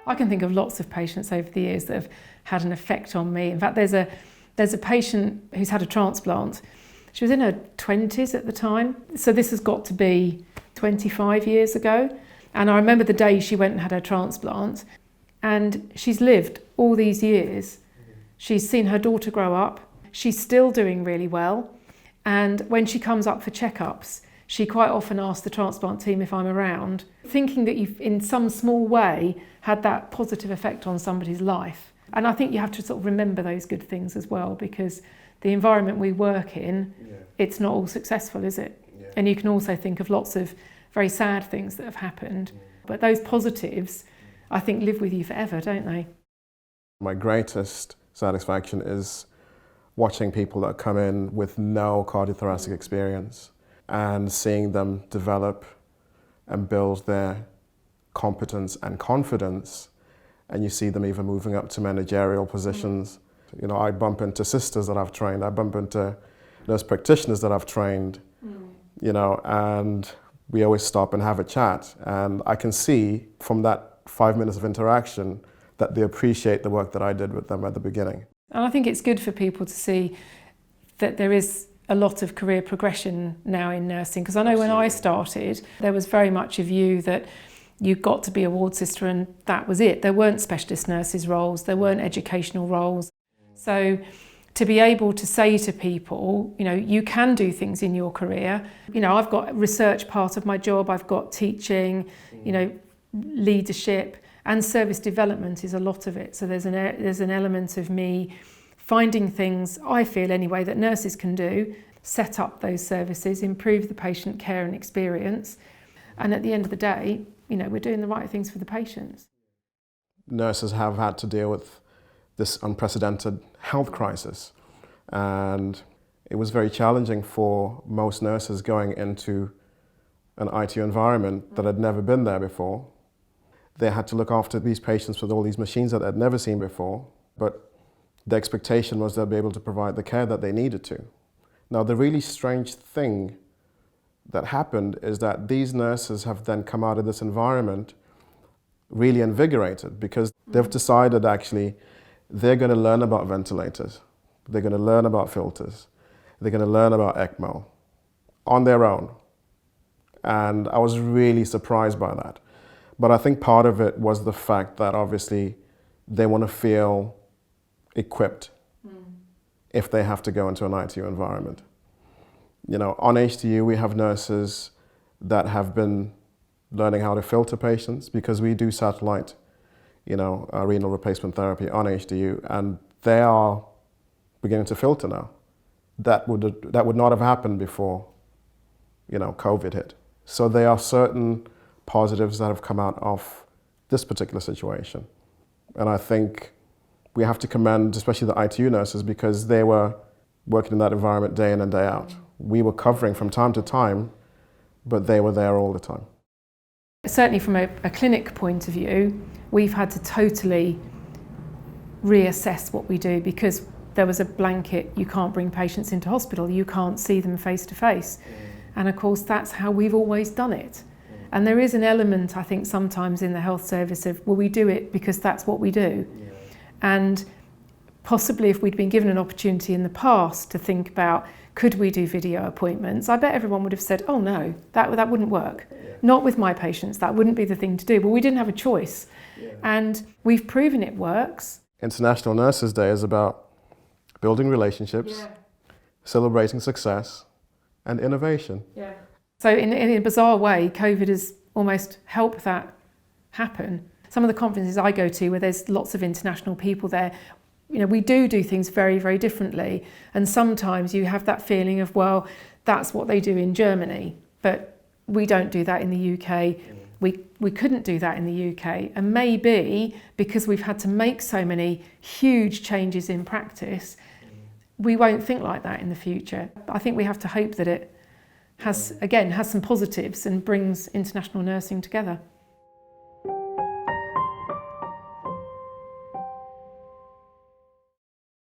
I can think of lots of patients over the years that have had an effect on me. In fact, there's a patient who's had a transplant. She was in her 20s at the time, so this has got to be 25 years ago. And I remember the day she went and had her transplant, and she's lived all these years. She's seen her daughter grow up. She's still doing really well. And when she comes up for checkups, she quite often asks the transplant team if I'm around, thinking that you've in some small way had that positive effect on somebody's life. And I think you have to sort of remember those good things as well, because the environment we work in, it's not all successful, is it? Yeah. And you can also think of lots of very sad things that have happened. But those positives, I think, live with you forever, don't they? My greatest satisfaction is watching people that come in with no cardiothoracic experience and seeing them develop and build their competence and confidence, and you see them even moving up to managerial positions. You know, I bump into sisters that I've trained, I bump into nurse practitioners that I've trained, you know, and we always stop and have a chat, and I can see from that 5 minutes of interaction that they appreciate the work that I did with them at the beginning. And I think it's good for people to see that there is a lot of career progression now in nursing, because I know when I started, there was very much a view that you got to be a ward sister and that was it. There weren't specialist nurses roles, there weren't educational roles. So to be able to say to people, you know, you can do things in your career. You know, I've got research part of my job, I've got teaching, you know, leadership, and service development is a lot of it. So there's an element of me finding things, I feel anyway, that nurses can do, set up those services, improve the patient care and experience. And at the end of the day, you know, we're doing the right things for the patients. Nurses have had to deal with this unprecedented health crisis. And it was very challenging for most nurses going into an ITU environment that had never been there before. They had to look after these patients with all these machines that they'd never seen before, but the expectation was they'll be able to provide the care that they needed to. Now, the really strange thing that happened is that these nurses have then come out of this environment really invigorated, because they've decided actually they're going to learn about ventilators, they're going to learn about filters, they're going to learn about ECMO on their own. And I was really surprised by that. But I think part of it was the fact that obviously they want to feel equipped if they have to go into an ITU environment. You know, on HDU we have nurses that have been learning how to filter patients, because we do satellite, you know, renal replacement therapy on HDU, and they are beginning to filter now. That would not have happened before, you know, COVID hit. So there are certain positives that have come out of this particular situation. And I think we have to commend especially the ITU nurses, because they were working in that environment day in and day out. We were covering from time to time, but they were there all the time. Certainly from a clinic point of view, we've had to totally reassess what we do, because there was a blanket, you can't bring patients into hospital, you can't see them face to face. And of course that's how we've always done it. And there is an element, I think, sometimes in the health service of, well, we do it because that's what we do. Yeah. And possibly if we'd been given an opportunity in the past to think about, could we do video appointments, I bet everyone would have said, oh no, that wouldn't work. Yeah. Not with my patients, that wouldn't be the thing to do. But we didn't have a choice. Yeah. And we've proven it works. International Nurses Day is about building relationships, celebrating success, and innovation. Yeah. So in a bizarre way, COVID has almost helped that happen. Some of the conferences I go to where there's lots of international people there, you know, we do things very, very differently. And sometimes you have that feeling of, well, that's what they do in Germany, but we don't do that in the UK. We couldn't do that in the UK. And maybe because we've had to make so many huge changes in practice, we won't think like that in the future. I think we have to hope that it has some positives and brings international nursing together.